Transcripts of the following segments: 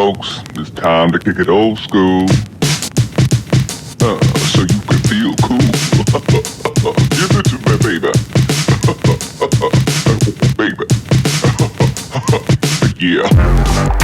folks, it's time to kick it old school. So you can feel cool. Give it to me, baby. Baby. Yeah.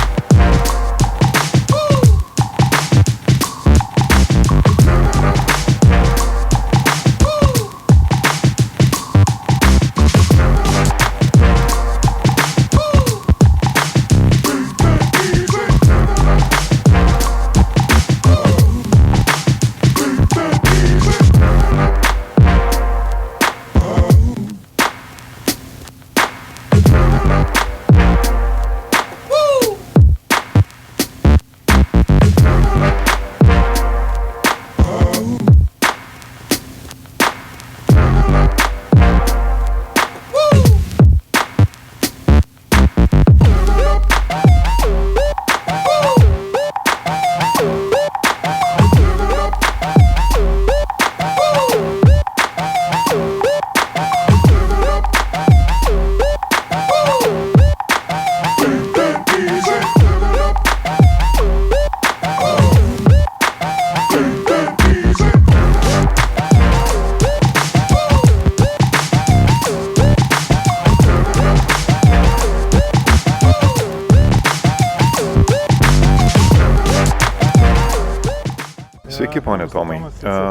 Sveiki, ponė Tomai.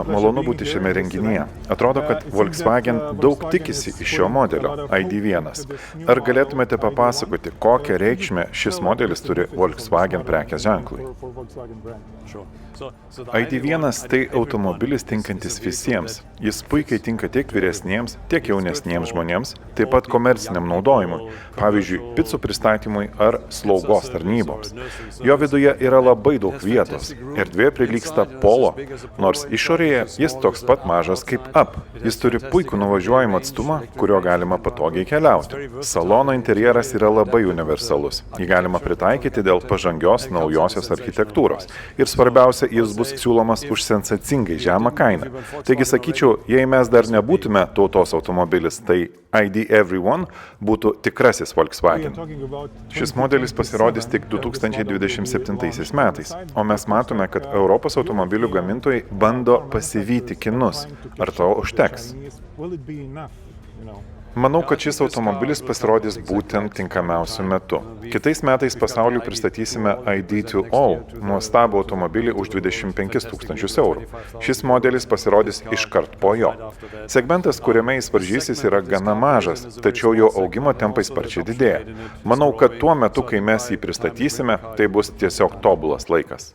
Malonu būti šiame renginyje. Atrodo, kad Volkswagen daug tikisi iš šio modelio ID1. Ar galėtumėte papasakoti, kokią reikšmę šis modelis turi Volkswagen prekės ženklui? ID1 tai automobilis tinkantis visiems. Jis puikiai tinka tiek vyresniems, tiek jaunesniems žmonėms, taip pat komerciniam naudojimui, pavyzdžiui, picų pristatymui ar slaugos tarnyboms. Jo viduje yra labai daug vietos. Erdvė prilygsta Polo, nors išorėje jis toks pat mažas kaip Up. Jis turi puikų nuvažiuojimo atstumą, kuriuo galima patogiai keliauti. Salono interjeras yra labai universalus. Jį galima pritaikyti dėl pažangios naujosios architektūros. Ir svarbiausia, jis bus siūlomas už sensacingai žemą kainą. Taigi sakyčiau, jei mes dar nebūtume tautos automobilis, tai ID Everyone būtų tikrasis Volkswagen. Šis modelis pasirodys tik 2027 metais, o mes matome, kad Europos automobilių gamintojai bando pasivyti kinus. Ar to užteks? Manau, kad šis automobilis pasirodys būtent tinkamiausiu metu. Kitais metais pasauliui pristatysime ID2O, nuostabų automobilį už 25 000 eurų. Šis modelis pasirodys iškart po jo. Segmentas, kuriame jis varžysis, yra gana mažas, tačiau jo augimo tempai sparčiai didėja. Manau, kad tuo metu, kai mes jį pristatysime, tai bus tiesiog tobulas laikas.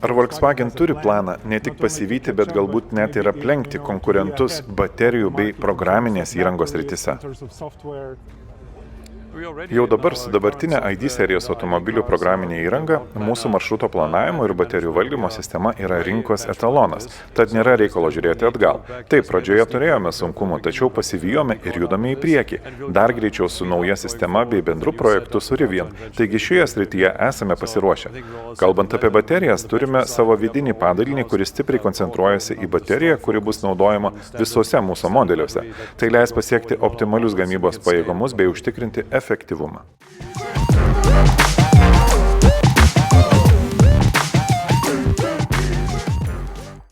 Ar Volkswagen turi planą ne tik pasivyti, bet galbūt net ir aplenkti konkurentus baterijų bei programinės įrangos srityse? Jau dabar su dabartinė ID serijos automobilių programinė įranga, mūsų maršruto planavimo ir baterijų valdymo sistema yra rinkos etalonas, tad nėra reikalo žiūrėti atgal. Taip, pradžioje turėjome sunkumų, tačiau pasivijome ir judame į priekį, dar greičiau su nauja sistema bei bendru projektu su Rivian. Taigi šioje srityje esame pasiruošę. Kalbant apie baterijas, turime savo vidinį padalinį, kuris stipriai koncentruojasi į bateriją, kuri bus naudojama visuose mūsų modeliuose. Tai leis pasiekti optimalius gamybos pajėgumus bei užtikrinti efektyvumą.